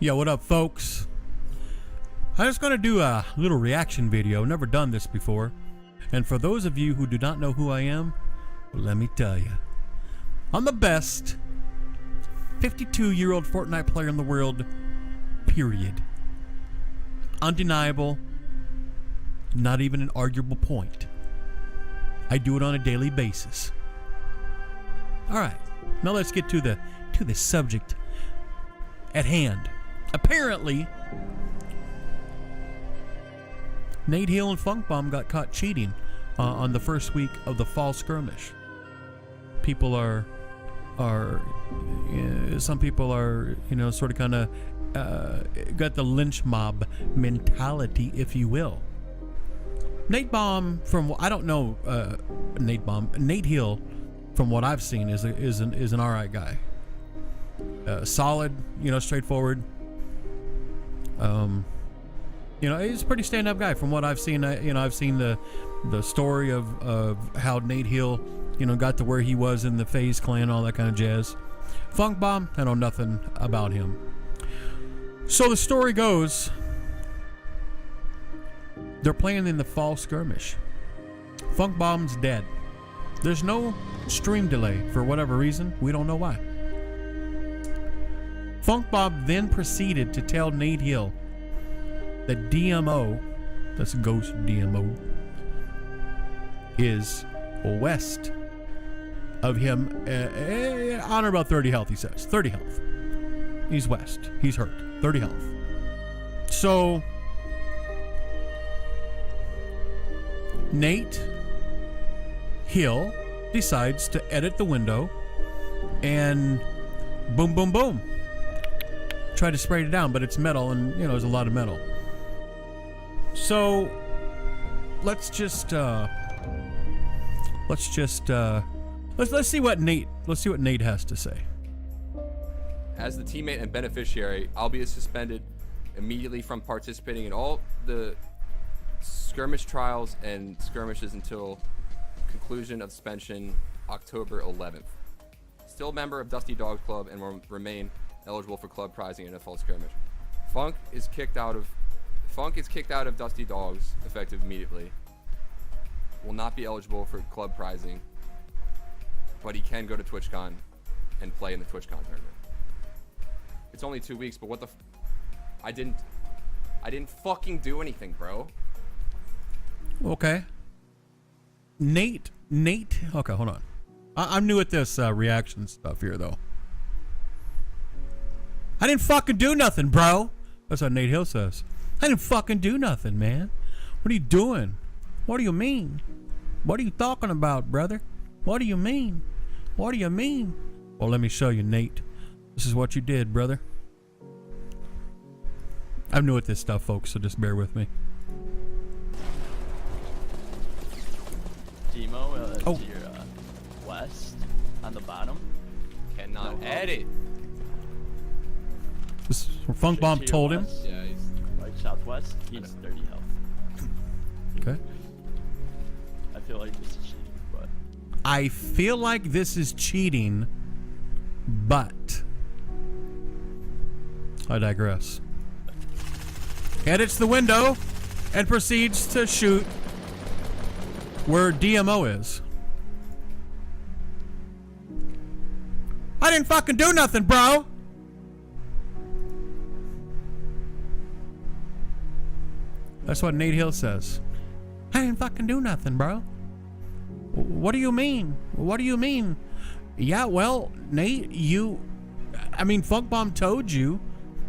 Yo, what up, folks? I'm just gonna do a little reaction video. Never done this before. And for those of you who do not know who I am, well, let me tell you. I'm the best 52-year-old Fortnite player in the world, period. Undeniable. Not even an arguable point. I do it on a daily basis. Alright, now let's get to the subject at hand. Apparently, NateHill and Funkbomb got caught cheating on the first week of the fall skirmish. People some people are, sort of kind of got the lynch mob mentality, if you will. NateHill, from what I've seen, is an alright guy. Solid, straightforward. He's a pretty stand-up guy from what I've seen. I've seen the story of how NateHill, got to where he was in the FaZe clan, all that kind of jazz. Funkbomb, I know nothing about him. So the story goes, they're playing in the fall skirmish. Funkbomb's dead. There's no stream delay for whatever reason. We don't know why. Funkbomb then proceeded to tell NateHill that DMO, that's Ghost DMO, is west of him, on or about 30 health, he says. 30 health. He's west. He's hurt. 30 health. So, NateHill decides to edit the window and boom, boom, boom. Try to spray it down, but it's metal, and there's a lot of metal. So let's see what Nate has to say. As the teammate and beneficiary, I'll be suspended immediately from participating in all the skirmish trials and skirmishes until conclusion of suspension October 11th. Still a member of Dusty Dogs Club and will remain eligible for club prizing in a fall skirmish. Funk is kicked out of Dusty Dogs effective immediately. Will not be eligible for club prizing, but he can go to TwitchCon and play in the TwitchCon tournament. It's only 2 weeks, but what the I didn't fucking do anything, bro. Okay. Nate, okay, hold on. I'm new at this reaction stuff here, though. I didn't fucking do nothing, bro. That's what NateHill says. I didn't fucking do nothing, man. What are you doing? What do you mean? What are you talking about, brother? What do you mean? What do you mean? Well, let me show you, Nate. This is what you did, brother. I'm new at this stuff, folks, so just bear with me. Demo, to your west on the bottom. Cannot edit. This is where Funkbomb told him. Yeah, he's Like southwest, he's 30 health. Okay. I feel like this is cheating, but I feel like this is cheating, but I digress. Edits the window and proceeds to shoot where DMO is. I didn't fucking do nothing, bro. That's what NateHill says. I didn't fucking do nothing, bro. What do you mean? What do you mean? Yeah, well, Nate, Funkbomb told you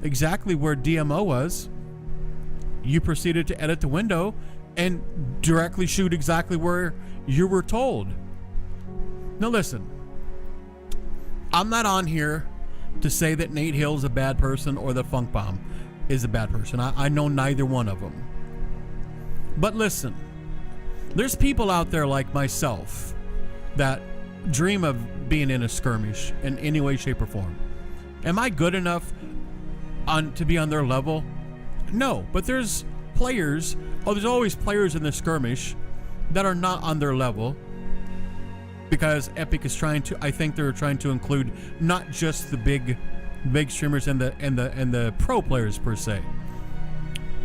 exactly where DMO was. You proceeded to edit the window and directly shoot exactly where you were told. Now listen, I'm not on here to say that NateHill is a bad person or that Funkbomb is a bad person. I know neither one of them. But listen, there's people out there like myself that dream of being in a skirmish in any way, shape, or form. Am I good enough to be on their level? No, but there's players, there's always players in the skirmish that are not on their level, because Epic is trying to, I think they're trying to include not just the big big streamers and the pro players per se,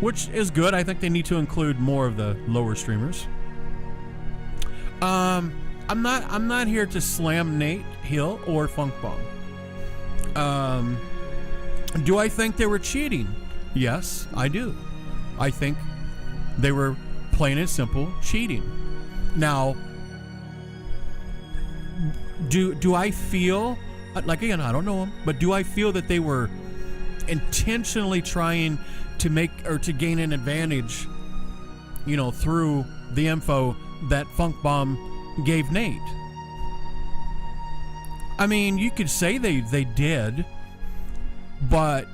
which is good. I think they need to include more of the lower streamers. I'm not here to slam NateHill or Funk Bomb. Do I think they were cheating? Yes, I do. I think they were plain and simple cheating. Now, do I feel, like, again, I don't know them, but do I feel that they were intentionally trying to make or to gain an advantage, through the info that Funk Bomb gave Nate? I mean, you could say they did, but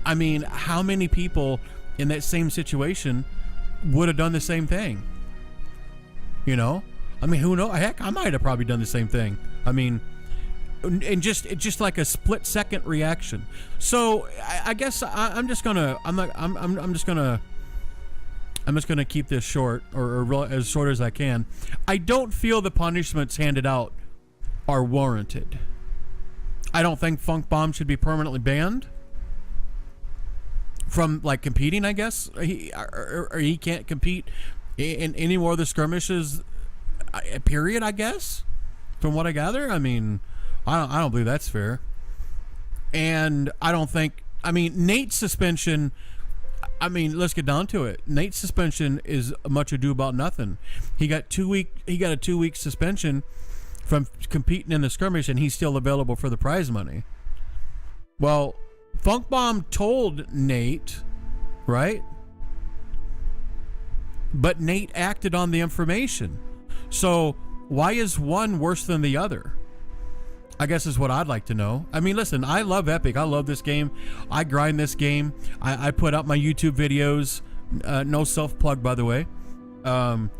I mean, how many people in that same situation would have done the same thing? I mean, who knows? Heck, I might have probably done the same thing. I mean, and just like a split second reaction. So I guess I'm just gonna keep this short or as short as I can. I don't feel the punishments handed out are warranted. I don't think Funk Bomb should be permanently banned from competing. I guess he can't compete in any more of the skirmishes. Period. I guess, from what I gather. I mean, I don't believe that's fair. And I don't think. I mean, Nate's suspension. I mean, let's get down to it. Nate's suspension is much ado about nothing. He got a 2-week suspension from competing in the skirmish, and he's still available for the prize money. Well, Funk Bomb told Nate, right? But Nate acted on the information. So why is one worse than the other? I guess is what I'd like to know. I mean, listen, I love Epic. I love this game. I grind this game. I put out my YouTube videos. No self-plug, by the way. I'm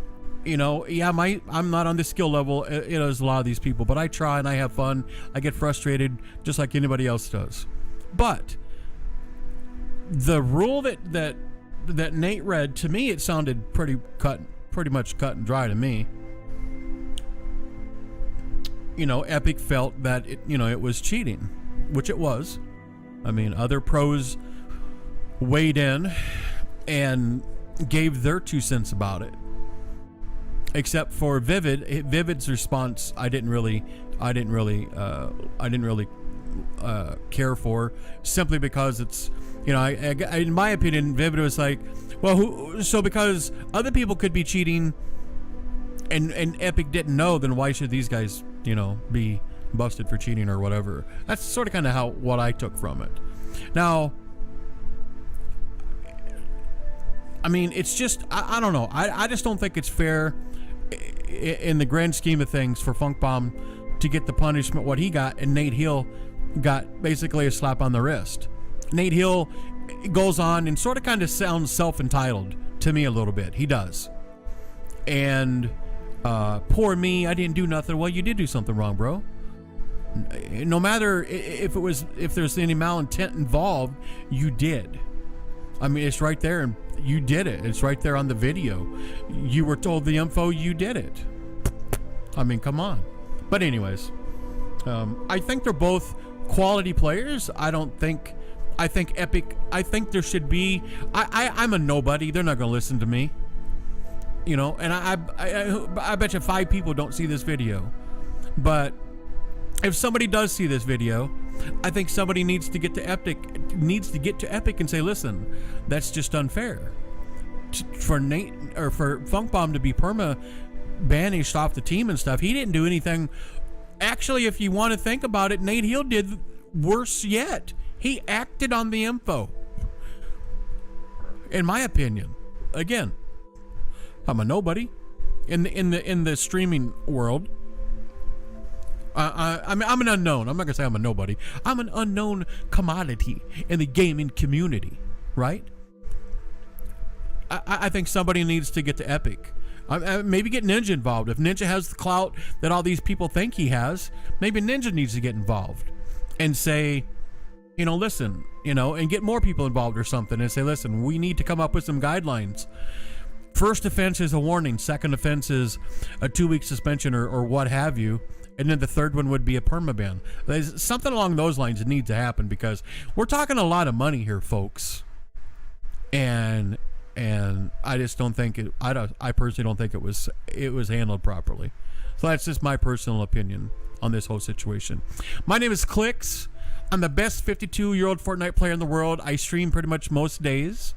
not on the skill level as a lot of these people, but I try and I have fun. I get frustrated just like anybody else does. But the rule that Nate read, to me, it sounded pretty much cut and dry to me. Epic felt that it was cheating, which it was. I mean, other pros weighed in and gave their 2 cents about it. Except for Vivid's response, I didn't really care for, simply because it's, in my opinion, Vivid was like, well, so because other people could be cheating and Epic didn't know, then why should these guys, be busted for cheating or whatever? That's sort of kind of what I took from it. Now, I mean, it's just, I don't know. I just don't think it's fair in the grand scheme of things for Funk Bomb to get the punishment what he got, and NateHill got basically a slap on the wrist. NateHill goes on and sort of kind of sounds self-entitled to me a little bit. He does. And poor me, I didn't do nothing. Well, you did do something wrong, bro. No matter if there's any malintent involved, you did. I mean, it's right there, and you did it. It's right there on the video. You were told the info, you did it. I mean, come on. But anyways, I think they're both quality players. I think Epic, I think there should be, I'm a nobody. They're not going to listen to me. And I bet you 5 people don't see this video. But if somebody does see this video, I think somebody needs to get to Epic and say, listen, that's just unfair. For Nate or for Funk Bomb to be perma banished off the team and stuff, he didn't do anything. Actually, if you want to think about it, NateHill did worse yet. He acted on the info. In my opinion, again, I'm a nobody in the streaming world. I mean, I'm an unknown. I'm not gonna say I'm a nobody. I'm an unknown commodity in the gaming community, right? I think somebody needs to get to Epic. Maybe get Ninja involved. If Ninja has the clout that all these people think he has, maybe Ninja needs to get involved and say, listen, and get more people involved or something, and say, listen, we need to come up with some guidelines. First offense is a warning. Second offense is a 2-week suspension or what have you. And then the third one would be a permaban. There's something along those lines that needs to happen, because we're talking a lot of money here, folks. And I just don't think it. I personally don't think it was handled properly. So that's just my personal opinion on this whole situation. My name is Clicks. I'm the best 52-year-old Fortnite player in the world. I stream pretty much most days.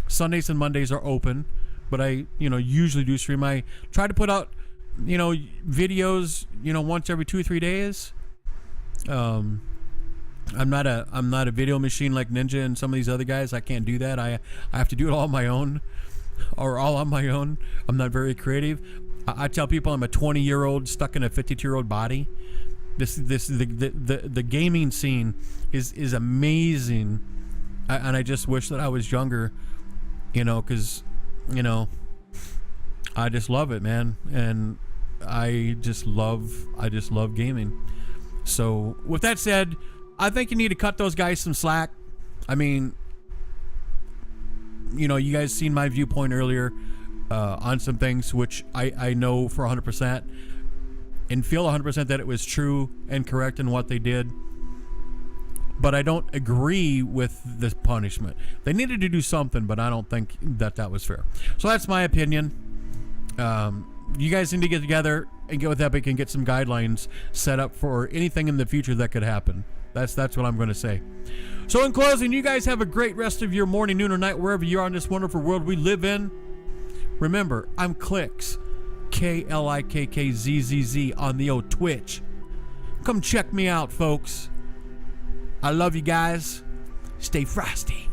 Sundays and Mondays are open, but I usually do stream. I try to put out videos once every 2 or 3 days. I'm not a video machine like Ninja and some of these other guys. I can't do that. I have to do it all on my own, or all on my own. I'm not very creative. I tell people I'm a 20-year-old stuck in a 52-year-old body. The gaming scene is amazing, and I just wish that I was younger, because I just love it, man, and I just love gaming. So with that said, I think you need to cut those guys some slack. I mean, you guys seen my viewpoint earlier on some things, which I know for 100% and feel 100% that it was true and correct in what they did. But I don't agree with this punishment. They needed to do something, but I don't think that was fair. So that's my opinion. You guys need to get together and get with Epic and get some guidelines set up for anything in the future that could happen. That's what I'm going to say. So in closing, you guys have a great rest of your morning, noon, or night, wherever you are in this wonderful world we live in. Remember, I'm Clicks, KLIKKZZZ on the old Twitch. Come check me out, folks. I love you guys. Stay frosty.